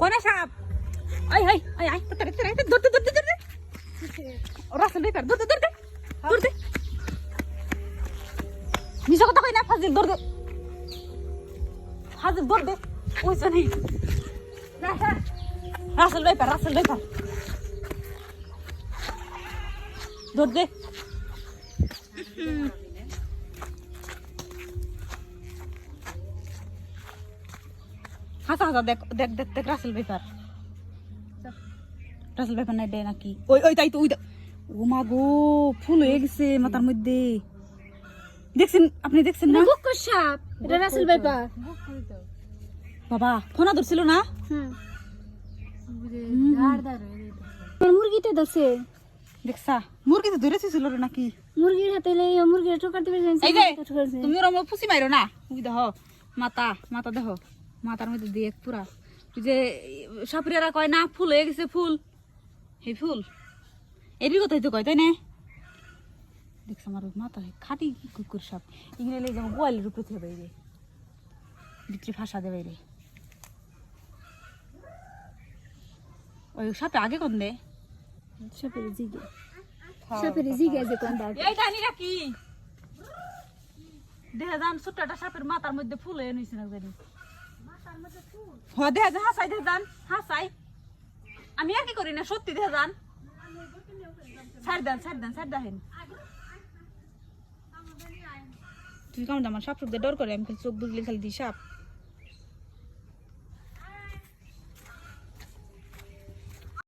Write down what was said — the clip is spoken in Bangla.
কোনে সাপ আই আই আই আই তরে তরে দৌড় দৌড় দৌড় দৌড় রাসেল ভাই দৌড় দৌড় দৌড় মিশো কথা কই না ফাজিল দৌড় ফাজিল দৌড় দে ওইসে নেই রাসেল ভাই দৌড় দে হাসা হাসা দেখ দেখ দেখ দেখ রাসেল ভাইপার নাই দেয় নাকি ওই ওই তাই তো ওই ও মা গো ফুল হয়ে গেছে মাথার মধ্যে দেখছেন আপনি দেখছেন না বুকুর সাপ এটা রাসেল ভাইপার বাবা ফোনা ধরছিল না মুরগিটা ধরছে দেখছা মুরগি তো ধরেছিল রে নাকি মুরগির হাতে মুরগির ঠোকার দিবে এই যে তুমি ওর ফুসি মাইরো না ওই দেখো মাথা দেখো মাথার মধ্যে দিয়ে পুরা তুই যে সাপুরিয়ারা কয় না ফুল হয়ে গেছে ফুল এই ফুল এরই কথাই তো কয় তাই না দেখছ আমার মাথা খাটি কুকুর সাপ এগুলো লেগে যাবো গোয়ালের উপরে থেকে বাইরে ভিতরে ফাঁসা দেবে রে ওই সাপে আগে কোন দে সাপের জিগে যে কোন দাগ এই জানি রাখি দেখা যান ছোট্টটা সাপের মাথার মধ্যে ফুল হয়ে নিয়েছে না জানি দেখা যান হাসাই দেখা যান হাসাই আমি আর কি করি না সত্যি দেখা যান ছাড় দেন তুই কেমন আমার সাপ ডর করে আমি চোখ বুঝলে খালি দিই সাপ